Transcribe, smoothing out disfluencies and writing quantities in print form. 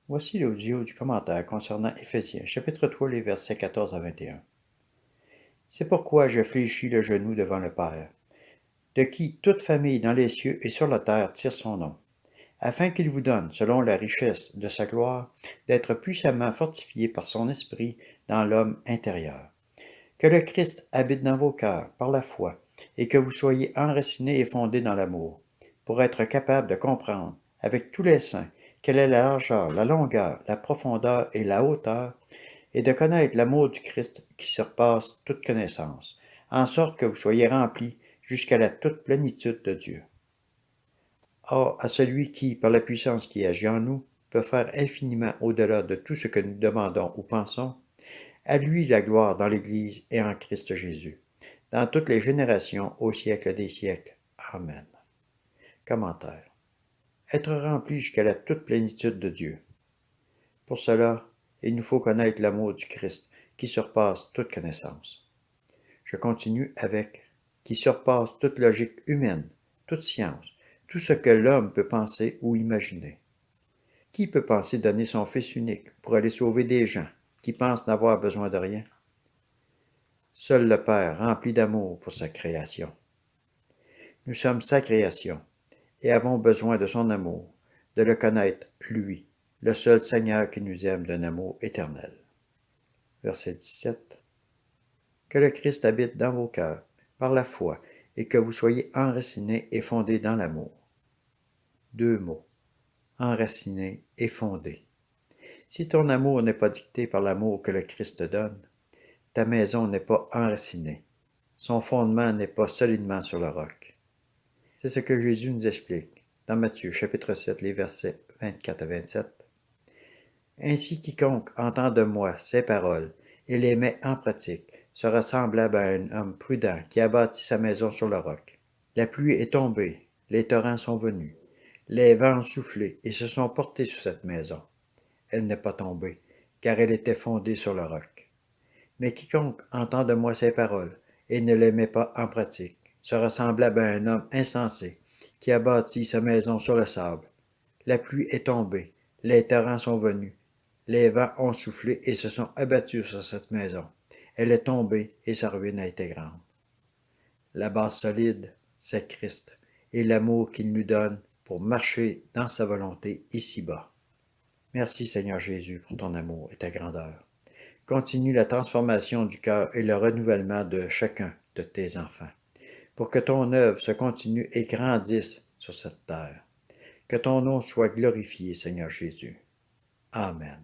Voici l'audio du commentaire concernant Éphésiens, chapitre 3, les versets 14 à 21. C'est pourquoi je fléchis le genou devant le Père, de qui toute famille dans les cieux et sur la terre tire son nom, afin qu'il vous donne, selon la richesse de sa gloire, d'être puissamment fortifié par son esprit dans l'homme intérieur. Que le Christ habite dans vos cœurs par la foi, et que vous soyez enracinés et fondés dans l'amour, pour être capables de comprendre, avec tous les saints, quelle est la largeur, la longueur, la profondeur et la hauteur, et de connaître l'amour du Christ qui surpasse toute connaissance, en sorte que vous soyez remplis jusqu'à la toute plénitude de Dieu. Or, à celui qui, par la puissance qui agit en nous, peut faire infiniment au-delà de tout ce que nous demandons ou pensons, à lui la gloire dans l'Église et en Christ Jésus, dans toutes les générations, au siècle des siècles. Amen. Commentaire. Être rempli jusqu'à la toute plénitude de Dieu. Pour cela, il nous faut connaître l'amour du Christ, qui surpasse toute connaissance. Je continue avec qui surpasse toute logique humaine, toute science, tout ce que l'homme peut penser ou imaginer. Qui peut penser donner son Fils unique pour aller sauver des gens qui pensent n'avoir besoin de rien? Seul le Père, rempli d'amour pour sa création. Nous sommes sa création et avons besoin de son amour, de le connaître, lui, le seul Seigneur qui nous aime d'un amour éternel. Verset 17. Que le Christ habite dans vos cœurs, par la foi, et que vous soyez enracinés et fondés dans l'amour. Deux mots, enracinés et fondés. Si ton amour n'est pas dicté par l'amour que le Christ te donne, ta maison n'est pas enracinée. Son fondement n'est pas solidement sur le roc. C'est ce que Jésus nous explique dans Matthieu chapitre 7, les versets 24 à 27. Ainsi quiconque entend de moi ces paroles et les met en pratique sera semblable à un homme prudent qui a bâti sa maison sur le roc. La pluie est tombée, les torrents sont venus, les vents ont soufflé et se sont portés sur cette maison. Elle n'est pas tombée, car elle était fondée sur le roc. Mais quiconque entend de moi ces paroles et ne les met pas en pratique sera semblable à un homme insensé qui a bâti sa maison sur le sable. La pluie est tombée, les torrents sont venus, les vents ont soufflé et se sont abattus sur cette maison. Elle est tombée et sa ruine a été grande. La base solide, c'est Christ et l'amour qu'il nous donne pour marcher dans sa volonté ici-bas. Merci Seigneur Jésus pour ton amour et ta grandeur. Continue la transformation du cœur et le renouvellement de chacun de tes enfants, pour que ton œuvre se continue et grandisse sur cette terre. Que ton nom soit glorifié, Seigneur Jésus. Amen.